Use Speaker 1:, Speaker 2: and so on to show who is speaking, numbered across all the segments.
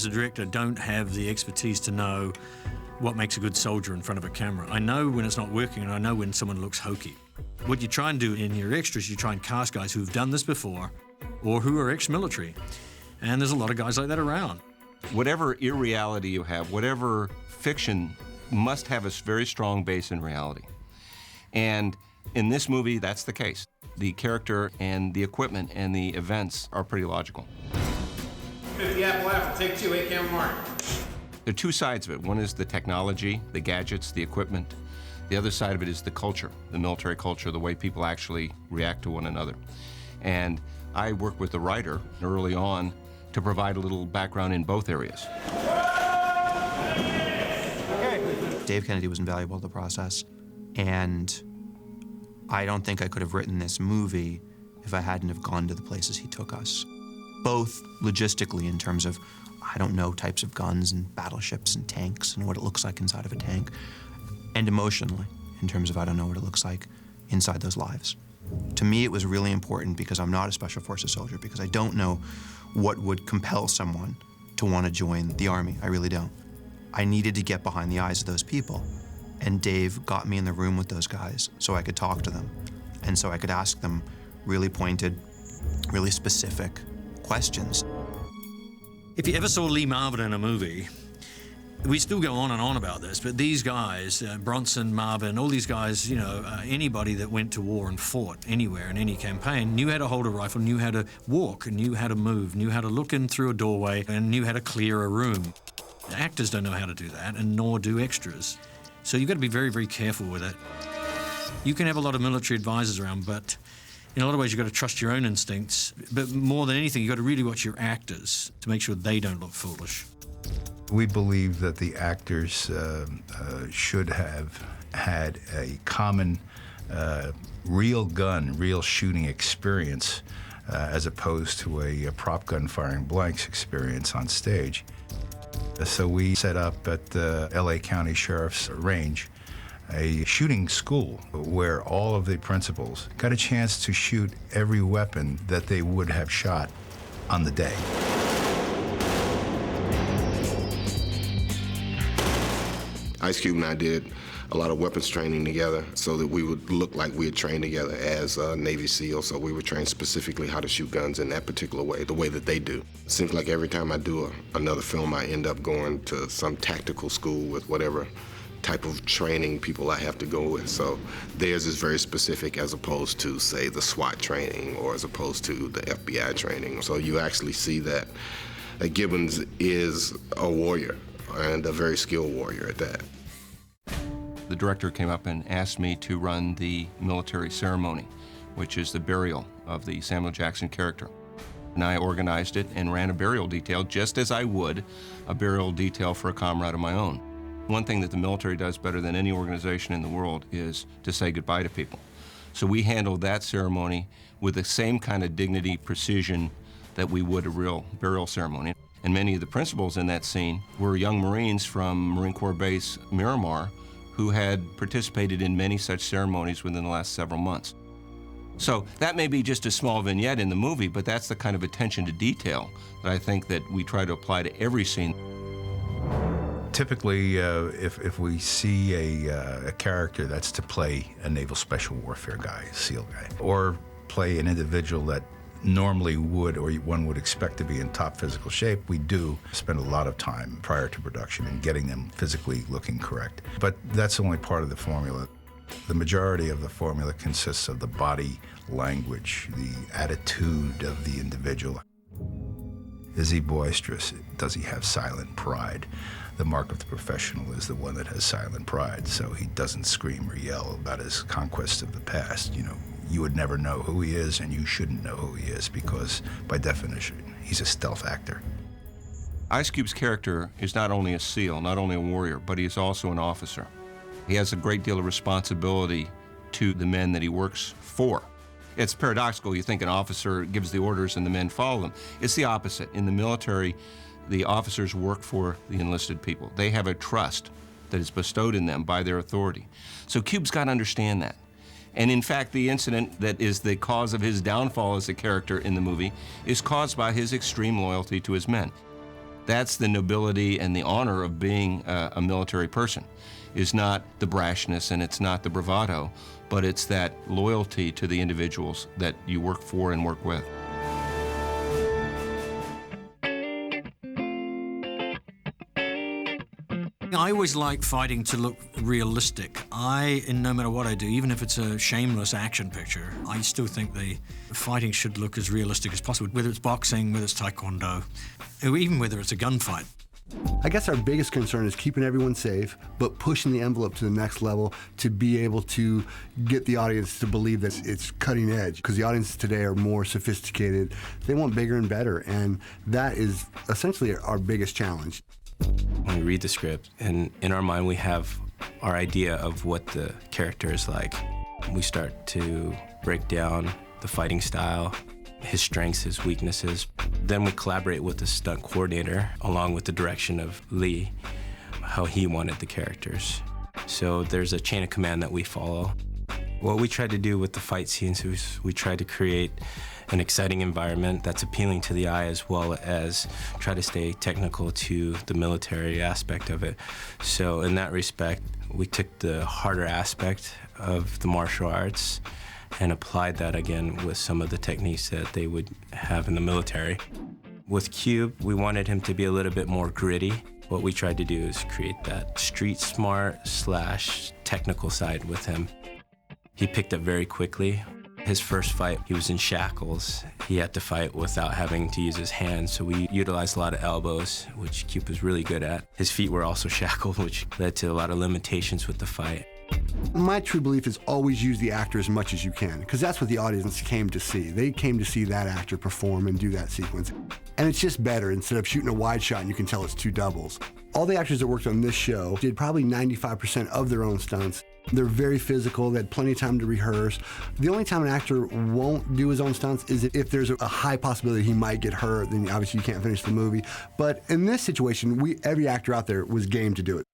Speaker 1: as a director, don't have the expertise to know what makes a good soldier in front of a camera. I know when it's not working, and I know when someone looks hokey. What you try and do in your extras, you try and cast guys who've done this before or who are ex-military. And there's a lot of guys like that around.
Speaker 2: Whatever irreality you have, whatever fiction must have a very strong base in reality. And in this movie, that's the case. The character and the equipment and the events are pretty logical.
Speaker 3: 50 Apple Alpha, take 2, 8 camera mark.
Speaker 2: There are two sides of it. One is the technology, the gadgets, the equipment. The other side of it is the culture, the military culture, the way people actually react to one another. And I worked with the writer early on to provide a little background in both areas.
Speaker 4: Dave Kennedy was invaluable to the process, and I don't think I could have written this movie if I hadn't have gone to the places he took us. Both logistically in terms of, I don't know, types of guns and battleships and tanks and what it looks like inside of a tank, and emotionally in terms of I don't know what it looks like inside those lives. To me, it was really important because I'm not a Special Forces soldier, because I don't know what would compel someone to want to join the Army. I really don't. I needed to get behind the eyes of those people. And Dave got me in the room with those guys so I could talk to them. And so I could ask them really pointed, really specific questions.
Speaker 1: If you ever saw Lee Marvin in a movie, we still go on and on about this, but these guys, Bronson, Marvin, all these guys, you know, anybody that went to war and fought anywhere in any campaign knew how to hold a rifle, knew how to walk, knew how to move, knew how to look in through a doorway, and knew how to clear a room. Actors don't know how to do that, and nor do extras. So you've got to be very, very careful with it. You can have a lot of military advisors around, but in a lot of ways you've got to trust your own instincts. But more than anything, you've got to really watch your actors to make sure they don't look foolish.
Speaker 5: We believe that the actors should have had a common real gun, real shooting experience as opposed to a prop gun firing blanks experience on stage. So we set up at the LA County Sheriff's Range a shooting school where all of the principals got a chance to shoot every weapon that they would have shot on the day.
Speaker 6: Ice Cube and I did a lot of weapons training together so that we would look like we had trained together as Navy SEALs. So we were trained specifically how to shoot guns in that particular way, the way that they do. It seems like every time I do another film, I end up going to some tactical school with whatever type of training people I have to go with. So theirs is very specific as opposed to, say, the SWAT training or as opposed to the FBI training. So you actually see that Gibbons is a warrior, and a very skilled warrior at that.
Speaker 2: The director came up and asked me to run the military ceremony, which is the burial of the Samuel Jackson character. And I organized it and ran a burial detail just as I would a burial detail for a comrade of my own. One thing that the military does better than any organization in the world is to say goodbye to people. So we handled that ceremony with the same kind of dignity, precision that we would a real burial ceremony. And many of the principals in that scene were young Marines from Marine Corps Base Miramar who had participated in many such ceremonies within the last several months. So that may be just a small vignette in the movie, but that's the kind of attention to detail that I think that we try to apply to every scene.
Speaker 5: Typically, if we see a character that's to play a naval special warfare guy, a SEAL guy, or play an individual that normally would, or one would expect to be in top physical shape, we do spend a lot of time prior to production in getting them physically looking correct. But that's only part of the formula. The majority of the formula consists of the body language, the attitude of the individual. Is he boisterous? Does he have silent pride? The mark of the professional is the one that has silent pride, so he doesn't scream or yell about his conquest of the past. You know, you would never know who he is, and you shouldn't know who he is because, by definition, he's a stealth actor.
Speaker 2: Ice Cube's character is not only a SEAL, not only a warrior, but he is also an officer. He has a great deal of responsibility to the men that he works for. It's paradoxical. You think an officer gives the orders and the men follow them. It's the opposite. In the military, the officers work for the enlisted people. They have a trust that is bestowed in them by their authority. So Cube's got to understand that. And in fact, the incident that is the cause of his downfall as a character in the movie is caused by his extreme loyalty to his men. That's the nobility and the honor of being a military person, is not the brashness and it's not the bravado, but it's that loyalty to the individuals that you work for and work with.
Speaker 1: I always like fighting to look realistic. No matter what I do, even if it's a shameless action picture, I still think the fighting should look as realistic as possible, whether it's boxing, whether it's taekwondo, or even whether it's a gunfight.
Speaker 7: I guess our biggest concern is keeping everyone safe, but pushing the envelope to the next level to be able to get the audience to believe that it's cutting edge, because the audiences today are more sophisticated. They want bigger and better, and that is essentially our biggest challenge.
Speaker 8: When we read the script, and in our mind we have our idea of what the character is like. We start to break down the fighting style, his strengths, his weaknesses. Then we collaborate with the stunt coordinator, along with the direction of Lee, how he wanted the characters. So there's a chain of command that we follow. What we tried to do with the fight scenes was we tried to create an exciting environment that's appealing to the eye, as well as try to stay technical to the military aspect of it. So in that respect, we took the harder aspect of the martial arts and applied that again with some of the techniques that they would have in the military. With Cube, we wanted him to be a little bit more gritty. What we tried to do is create that street smart / technical side with him. He picked up very quickly. His first fight, he was in shackles. He had to fight without having to use his hands, so we utilized a lot of elbows, which Cube was really good at. His feet were also shackled, which led to a lot of limitations with the fight.
Speaker 7: My true belief is always use the actor as much as you can, because that's what the audience came to see. They came to see that actor perform and do that sequence. And it's just better. Instead of shooting a wide shot and you can tell it's two doubles. All the actors that worked on this show did probably 95% of their own stunts. They're very physical, they had plenty of time to rehearse. The only time an actor won't do his own stunts is if there's a high possibility he might get hurt, then obviously you can't finish the movie. But in this situation, every actor out there was game to do it.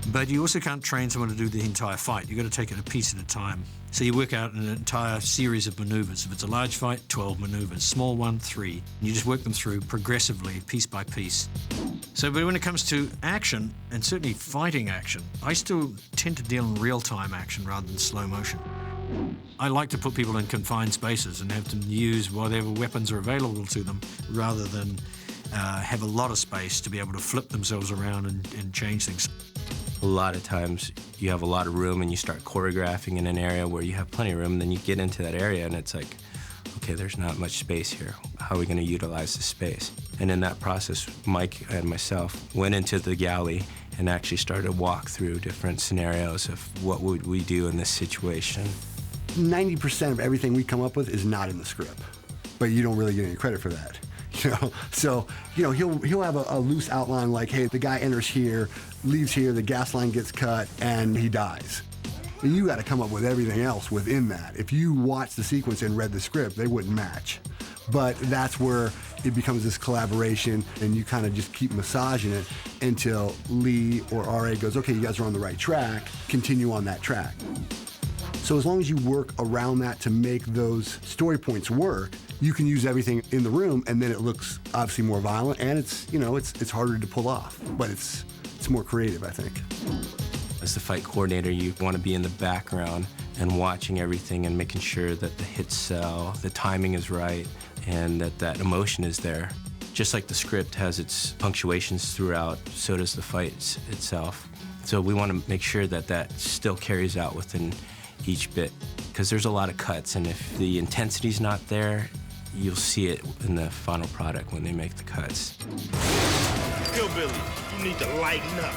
Speaker 1: But you also can't train someone to do the entire fight. You've got to take it a piece at a time. So you work out an entire series of maneuvers. If it's a large fight, 12 maneuvers. Small one, 3. And you just work them through progressively, piece by piece. So, but when it comes to action, and certainly fighting action, I still tend to deal in real-time action rather than slow motion. I like to put people in confined spaces and have them use whatever weapons are available to them, rather than have a lot of space to be able to flip themselves around and change things.
Speaker 8: A lot of times you have a lot of room and you start choreographing in an area where you have plenty of room, and then you get into that area and it's like, okay, there's not much space here. How are we going to utilize the space? And in that process, Mike and myself went into the galley and actually started to walk through different scenarios of what would we do in this situation.
Speaker 7: 90% of everything we come up with is not in the script, but you don't really get any credit for that. So he'll have a loose outline like, hey, the guy enters here, leaves here, the gas line gets cut, and he dies. And you got to come up with everything else within that. If you watched the sequence and read the script, they wouldn't match. But that's where it becomes this collaboration, and you kind of just keep massaging it until Lee or R.A. goes, okay, you guys are on the right track, continue on that track. So as long as you work around that to make those story points work, you can use everything in the room, and then it looks obviously more violent, and it's harder to pull off, but it's more creative, I think.
Speaker 8: As the fight coordinator, you want to be in the background and watching everything and making sure that the hits sell, the timing is right, and that emotion is there. Just like the script has its punctuations throughout, so does the fight itself. So we want to make sure that still carries out within each bit, because there's a lot of cuts, and if the intensity's not there, you'll see it in the final product when they make the cuts.
Speaker 9: Hillbilly, you need to lighten up.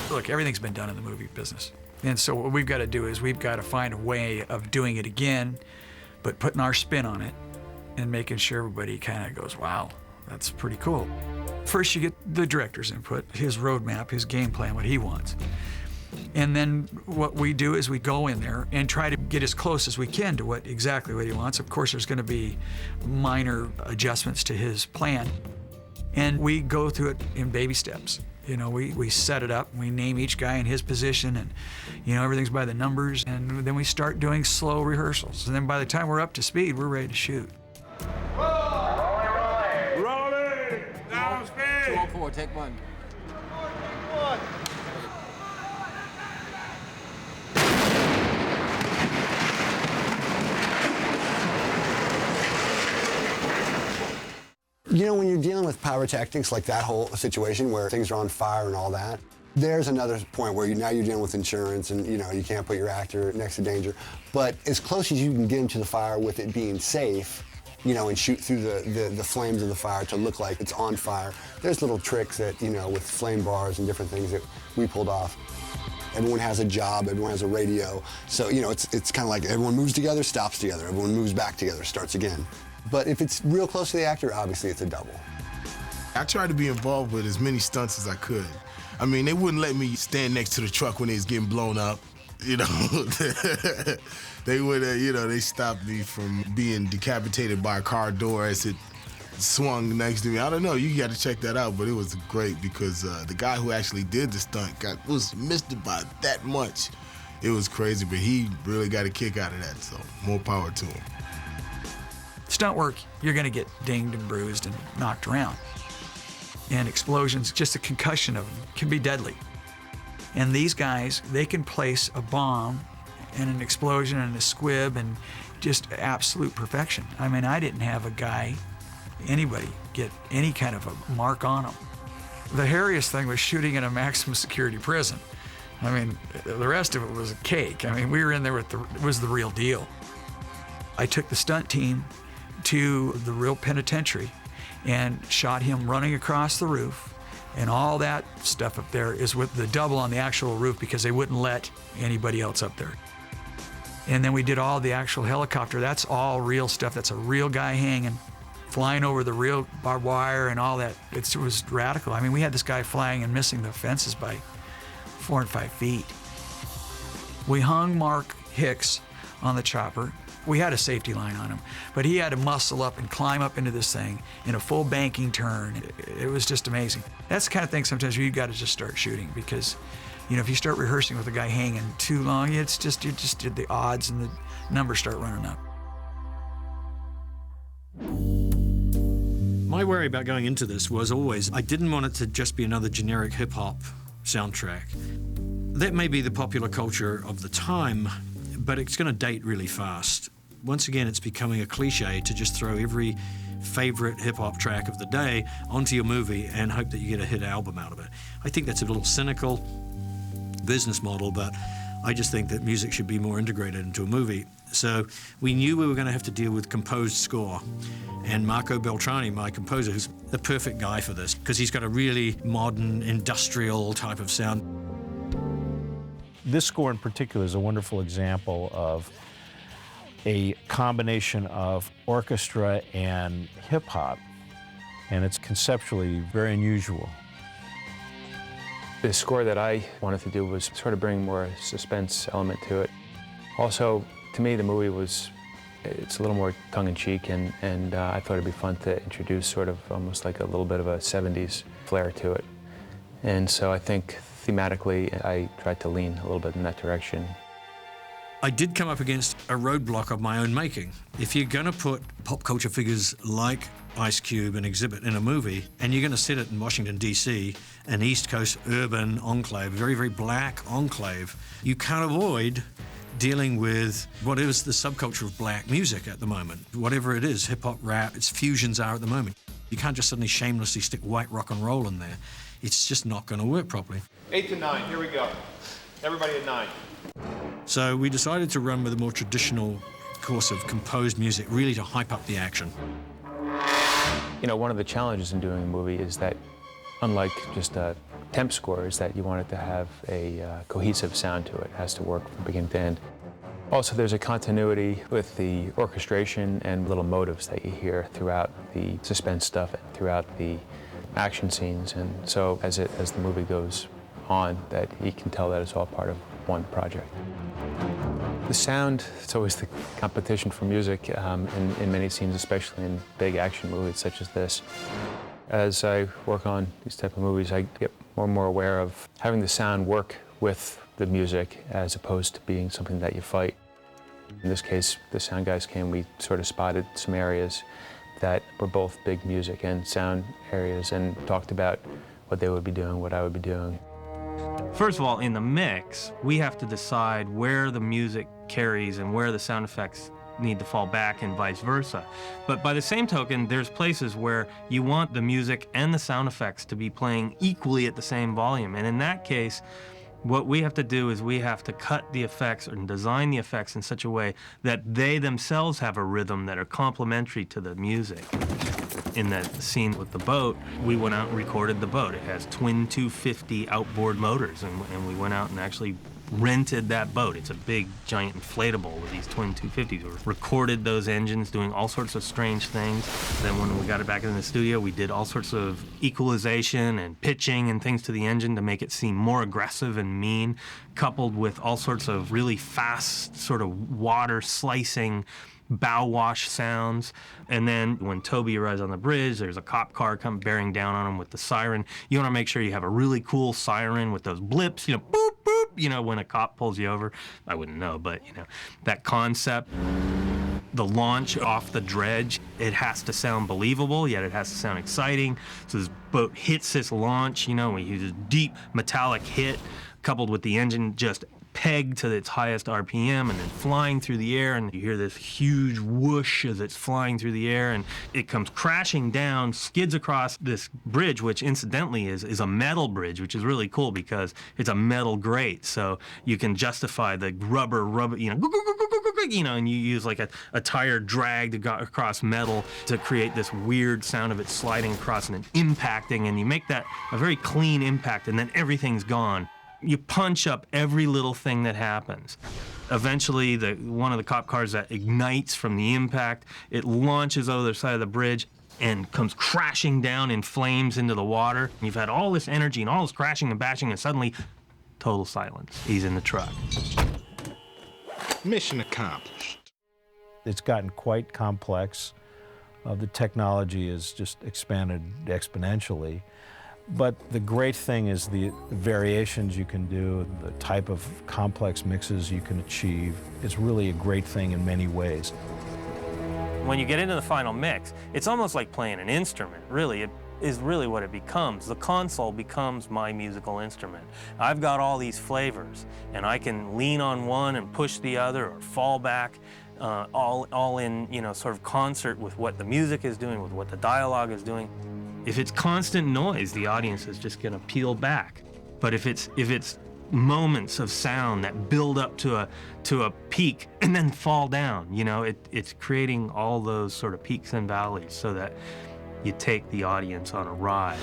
Speaker 10: Look, everything's been done in the movie business. And so what we've got to do is we've got to find a way of doing it again, but putting our spin on it and making sure everybody kind of goes, wow, that's pretty cool. First, you get the director's input, his roadmap, his game plan, what he wants. And then what we do is we go in there and try to get as close as we can to exactly what he wants. Of course, there's going to be minor adjustments to his plan. And we go through it in baby steps. We set it up, we name each guy in his position, and everything's by the numbers, and then we start doing slow rehearsals. And then by the time we're up to speed, we're ready to shoot.
Speaker 11: 204, take one.
Speaker 7: You know, when you're dealing with pyrotechnics, like that whole situation where things are on fire and all that, there's another point where now you're dealing with insurance and, you know, you can't put your actor next to danger. But as close as you can get into the fire with it being safe, you know, and shoot through the flames of the fire to look like it's on fire, there's little tricks that, you know, with flame bars and different things that we pulled off. Everyone has a job, everyone has a radio. So, you know, it's kind of like everyone moves together, stops together. Everyone moves back together, starts again. But if it's real close to the actor, obviously it's a double.
Speaker 12: I tried to be involved with as many stunts as I could. I mean, they wouldn't let me stand next to the truck when it was getting blown up, you know. They would, you know, they stopped me from being decapitated by a car door as it swung next to me. I don't know, you got to check that out, but it was great because the guy who actually did the stunt was missed it by that much. It was crazy, but he really got a kick out of that, so more power to him.
Speaker 10: Stunt work, you're going to get dinged and bruised and knocked around. And explosions, just a concussion of them, can be deadly. And these guys, they can place a bomb and an explosion and a squib and just absolute perfection. I mean, I didn't have a guy, anybody, get any kind of a mark on them. The hairiest thing was shooting in a maximum security prison. I mean, the rest of it was a cake. I mean, we were in there with it was the real deal. I took the stunt team to the real penitentiary and shot him running across the roof, and all that stuff up there is with the double on the actual roof because they wouldn't let anybody else up there. And then we did all the actual helicopter. That's all real stuff. That's a real guy hanging, flying over the real barbed wire and all that. It was radical. I mean, we had this guy flying and missing the fences by 4 and 5 feet. We hung Mark Hicks on the chopper. We had a safety line on him, but he had to muscle up and climb up into this thing in a full banking turn. It was just amazing. That's the kind of thing sometimes you got to just start shooting because, you know, if you start rehearsing with a guy hanging too long, it's just the odds and the numbers start running up.
Speaker 1: My worry about going into this was always I didn't want it to just be another generic hip-hop soundtrack. That may be the popular culture of the time, but it's going to date really fast. Once again, it's becoming a cliche to just throw every favorite hip-hop track of the day onto your movie and hope that you get a hit album out of it. I think that's a little cynical business model, but I just think that music should be more integrated into a movie. So we knew we were going to have to deal with composed score. And Marco Beltrami, my composer, who's the perfect guy for this because he's got a really modern, industrial type of sound.
Speaker 13: This score in particular is a wonderful example of a combination of orchestra and hip-hop, and it's conceptually very unusual.
Speaker 14: The score that I wanted to do was sort of bring more suspense element to it. Also, to me, the movie it's a little more tongue-in-cheek, and I thought it'd be fun to introduce sort of almost like a little bit of a 70s flair to it. And so I think thematically, I tried to lean a little bit in that direction.
Speaker 1: I did come up against a roadblock of my own making. If you're going to put pop culture figures like Ice Cube and Exhibit in a movie, and you're going to set it in Washington, D.C., an East Coast urban enclave, very, very black enclave, you can't avoid dealing with what is the subculture of black music at the moment. Whatever it is, hip-hop, rap, its fusions are at the moment. You can't just suddenly shamelessly stick white rock and roll in there. It's just not going to work properly.
Speaker 3: 8 to 9, here we go. Everybody at 9.
Speaker 1: So we decided to run with a more traditional course of composed music, really to hype up the action.
Speaker 14: You know, one of the challenges in doing a movie is that, unlike just a temp score, is that you want it to have a cohesive sound to it. It has to work from beginning to end. Also, there's a continuity with the orchestration and little motives that you hear throughout the suspense stuff and throughout the action scenes. And so as the movie goes on, that you can tell that it's all part of one project. The sound, it's always the competition for music in many scenes, especially in big action movies such as this. As I work on these type of movies, I get more and more aware of having the sound work with the music as opposed to being something that you fight. In this case, the sound guys came, we sort of spotted some areas that were both big music and sound areas and talked about what they would be doing, what I would be doing.
Speaker 8: First of all, in the mix, we have to decide where the music carries and where the sound effects need to fall back and vice versa. But by the same token, there's places where you want the music and the sound effects to be playing equally at the same volume. And in that case, what we have to do is we have to cut the effects and design the effects in such a way that they themselves have a rhythm that are complementary to the music. In that scene with the boat, we went out and recorded the boat. It has twin 250 outboard motors, and we went out and actually rented that boat. It's a big, giant inflatable with these twin 250s. We recorded those engines doing all sorts of strange things. Then when we got it back in the studio, we did all sorts of equalization and pitching and things to the engine to make it seem more aggressive and mean, coupled with all sorts of really fast, sort of water slicing bow wash sounds. And then when Toby arrives on the bridge, there's a cop car come bearing down on him with the siren. You want to make sure you have a really cool siren with those blips, you know, boop, boop, you know, when a cop pulls you over. I wouldn't know, but, you know, that concept. The launch off the dredge, it has to sound believable, yet it has to sound exciting. So this boat hits this launch, you know, we use this deep metallic hit coupled with the engine just pegged to its highest RPM and then flying through the air, and you hear this huge whoosh as it's flying through the air, and it comes crashing down, skids across this bridge, which incidentally is a metal bridge, which is really cool because it's a metal grate, so you can justify the rubber, you know, and you use like a tire drag to go across metal to create this weird sound of it sliding across and then impacting, and you make that a very clean impact, and then everything's gone. You punch up every little thing that happens. Eventually, one of the cop cars that ignites from the impact, it launches over the side of the bridge and comes crashing down in flames into the water. You've had all this energy and all this crashing and bashing, and suddenly, total silence. He's in the truck.
Speaker 9: Mission accomplished.
Speaker 13: It's gotten quite complex. The technology has just expanded exponentially. But the great thing is the variations you can do, the type of complex mixes you can achieve. It's really a great thing in many ways.
Speaker 8: When you get into the final mix, it's almost like playing an instrument, really. It is really what it becomes. The console becomes my musical instrument. I've got all these flavors, and I can lean on one and push the other or fall back, all in, you know, sort of concert with what the music is doing, with what the dialogue is doing. If it's constant noise, the audience is just gonna peel back. But if it's moments of sound that build up to a peak and then fall down, you know, it's creating all those sort of peaks and valleys so that you take the audience on a ride.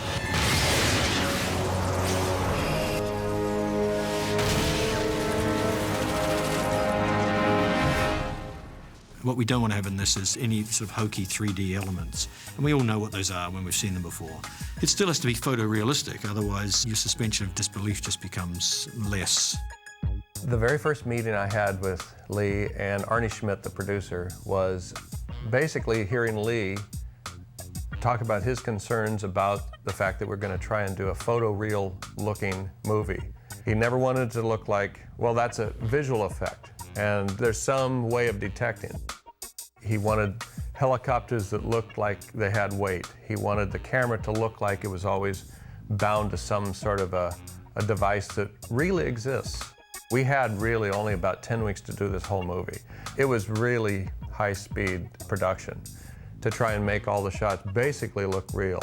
Speaker 1: What we don't want to have in this is any sort of hokey 3D elements. And we all know what those are when we've seen them before. It still has to be photorealistic, otherwise your suspension of disbelief just becomes less.
Speaker 11: The very first meeting I had with Lee and Arnie Schmidt, the producer, was basically hearing Lee talk about his concerns about the fact that we're going to try and do a photoreal looking movie. He never wanted it to look like, well, that's a visual effect, and there's some way of detecting. He wanted helicopters that looked like they had weight. He wanted the camera to look like it was always bound to some sort of a device that really exists. We had really only about 10 weeks to do this whole movie. It was really high-speed production to try and make all the shots basically look real.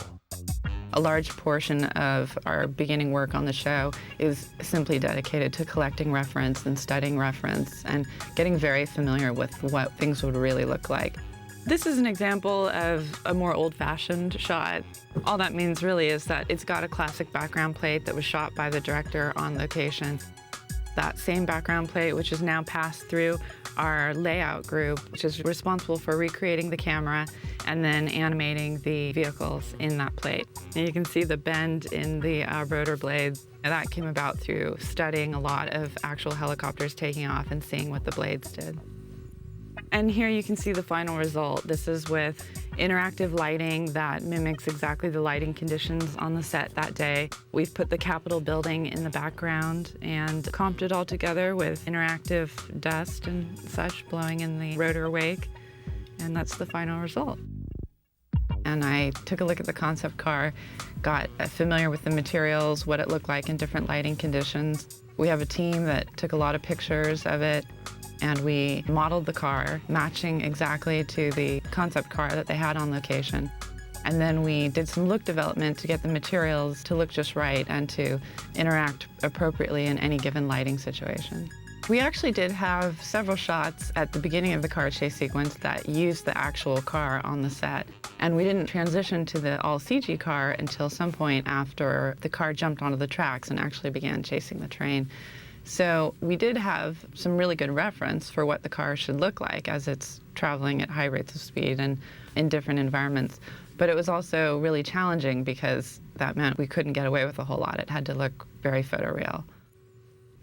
Speaker 15: A large portion of our beginning work on the show is simply dedicated to collecting reference and studying reference and getting very familiar with what things would really look like. This is an example of a more old-fashioned shot. All that means really is that it's got a classic background plate that was shot by the director on location. That same background plate, which is now passed through our layout group, which is responsible for recreating the camera and then animating the vehicles in that plate. And you can see the bend in the rotor blades. And that came about through studying a lot of actual helicopters taking off and seeing what the blades did. And here you can see the final result. This is with interactive lighting that mimics exactly the lighting conditions on the set that day. We've put the Capitol building in the background and comped it all together with interactive dust and such blowing in the rotor wake, and that's the final result. and I took a look at the concept car, got familiar with the materials, what it looked like in different lighting conditions. We have a team that took a lot of pictures of it, and we modeled the car, matching exactly to the concept car that they had on location. And then we did some look development to get the materials to look just right and to interact appropriately in any given lighting situation. We actually did have several shots at the beginning of the car chase sequence that used the actual car on the set. And we didn't transition to the all CG car until some point after the car jumped onto the tracks and actually began chasing the train. So we did have some really good reference for what the car should look like as it's traveling at high rates of speed and in different environments. But it was also really challenging because that meant we couldn't get away with a whole lot. It had to look very photoreal.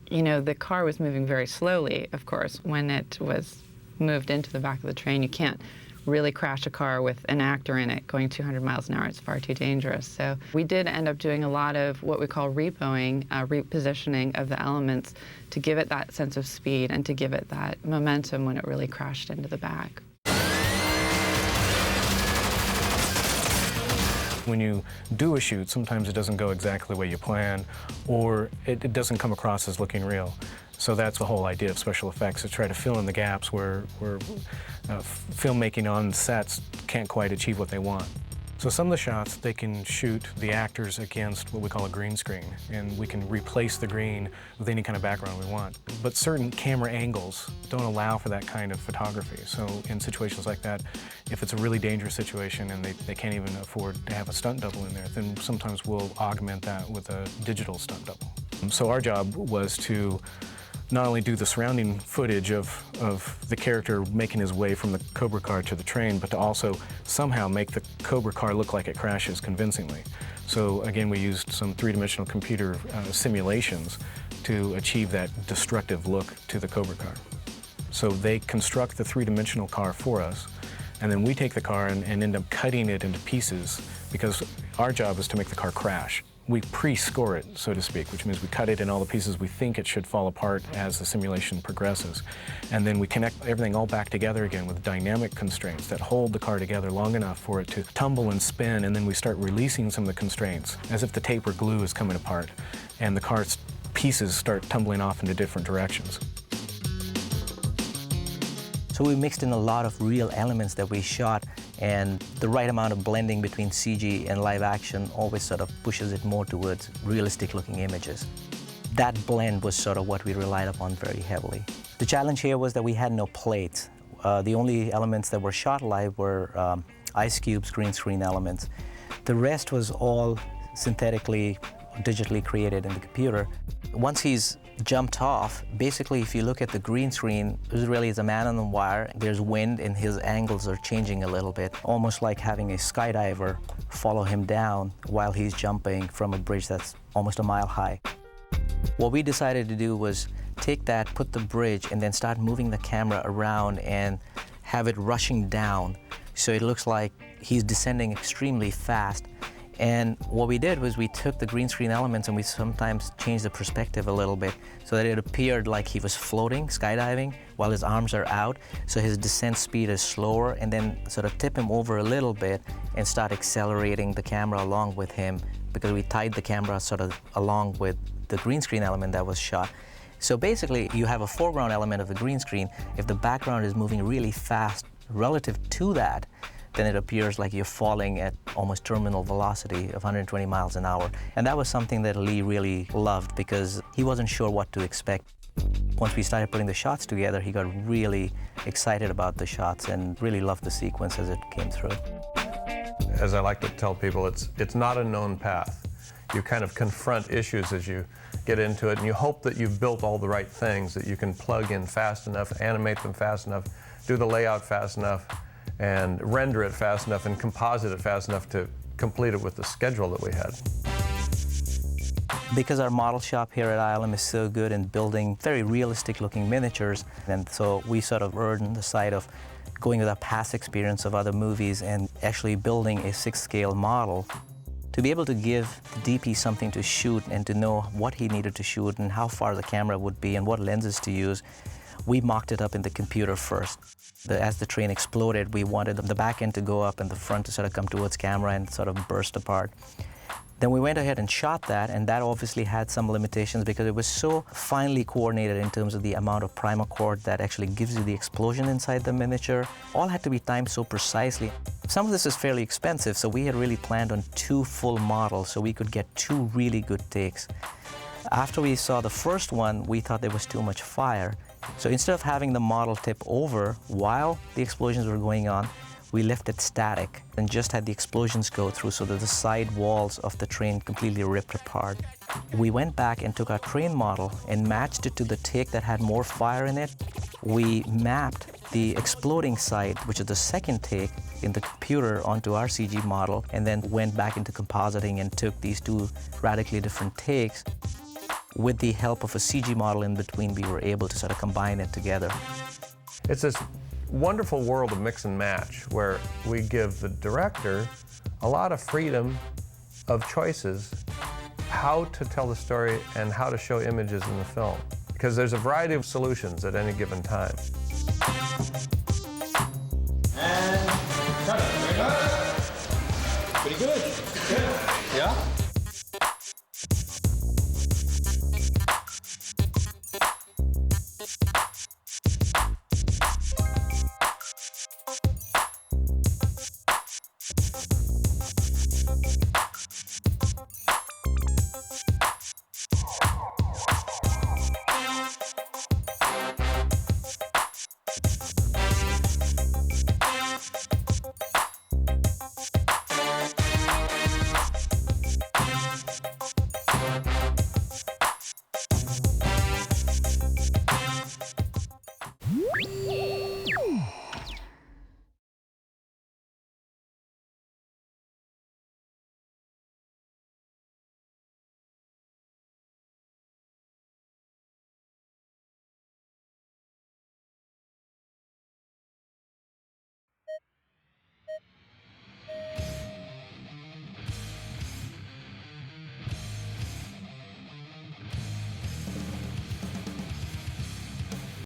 Speaker 15: You know, the car was moving very slowly, of course. When it was moved into the back of the train, you can't really crash a car with an actor in it going 200 miles an hour. It's far too dangerous. So we did end up doing a lot of what we call repoing, repositioning of the elements to give it that sense of speed and to give it that momentum when it really crashed into the back.
Speaker 16: When you do a shoot, sometimes it doesn't go exactly the way you plan, or it doesn't come across as looking real. So that's the whole idea of special effects, to try to fill in the gaps where filmmaking on sets can't quite achieve what they want. So some of the shots, they can shoot the actors against what we call a green screen, and we can replace the green with any kind of background we want. But certain camera angles don't allow for that kind of photography. So in situations like that, if it's a really dangerous situation and they can't even afford to have a stunt double in there, then sometimes we'll augment that with a digital stunt double. So our job was to not only do the surrounding footage of the character making his way from the Cobra car to the train, but to also somehow make the Cobra car look like it crashes convincingly. So again, we used some three-dimensional computer simulations to achieve that destructive look to the Cobra car. So they construct the three-dimensional car for us, and then we take the car and end up cutting it into pieces, because our job is to make the car crash. We pre-score it, so to speak, which means we cut it in all the pieces we think it should fall apart as the simulation progresses. And then we connect everything all back together again with dynamic constraints that hold the car together long enough for it to tumble and spin, and then we start releasing some of the constraints as if the tape or glue is coming apart, and the car's pieces start tumbling off into different directions.
Speaker 17: So we mixed in a lot of real elements that we shot, and the right amount of blending between CG and live action always sort of pushes it more towards realistic looking images. That blend was sort of what we relied upon very heavily. The challenge here was that we had no plates. The only elements that were shot live were ice cubes, green screen elements. The rest was all synthetically, digitally created in the computer. Once he's jumped off, basically if you look at the green screen, it really is a man on the wire. There's wind and his angles are changing a little bit, almost like having a skydiver follow him down while he's jumping from a bridge that's almost a mile high. What we decided to do was take that, put the bridge, and then start moving the camera around and have it rushing down. So it looks like he's descending extremely fast. And what we did was we took the green screen elements and we sometimes changed the perspective a little bit so that it appeared like he was floating, skydiving, while his arms are out. So his descent speed is slower, and then sort of tip him over a little bit and start accelerating the camera along with him, because we tied the camera sort of along with the green screen element that was shot. So basically you have a foreground element of the green screen. If the background is moving really fast relative to that, then it appears like you're falling at almost terminal velocity of 120 miles an hour. And that was something that Lee really loved, because he wasn't sure what to expect. Once we started putting the shots together, he got really excited about the shots and really loved the sequence as it came through.
Speaker 11: As I like to tell people, it's not a known path. You kind of confront issues as you get into it, and you hope that you've built all the right things, that you can plug in fast enough, animate them fast enough, do the layout fast enough, and render it fast enough and composite it fast enough to complete it with the schedule that we had.
Speaker 17: Because our model shop here at ILM is so good in building very realistic looking miniatures, and so we sort of erred on the side of going with our past experience of other movies and actually building a 6-scale model. To be able to give the DP something to shoot and to know what he needed to shoot and how far the camera would be and what lenses to use, we mocked it up in the computer first. As the train exploded, we wanted the back end to go up and the front to sort of come towards camera and sort of burst apart. Then we went ahead and shot that, and that obviously had some limitations because it was so finely coordinated in terms of the amount of primer cord that actually gives you the explosion inside the miniature. All had to be timed so precisely. Some of this is fairly expensive, so we had really planned on 2 full models so we could get 2 really good takes. After we saw the first one, we thought there was too much fire. So instead of having the model tip over while the explosions were going on, we left it static and just had the explosions go through so that the side walls of the train completely ripped apart. We went back and took our train model and matched it to the take that had more fire in it. We mapped the exploding side, which is the second take, in the computer onto our CG model, and then went back into compositing and took these 2 radically different takes. With the help of a CG model in between, we were able to sort of combine it together.
Speaker 11: It's this wonderful world of mix and match where we give the director a lot of freedom of choices how to tell the story and how to show images in the film, because there's a variety of solutions at any given time.
Speaker 3: And cut it. Pretty good. Good.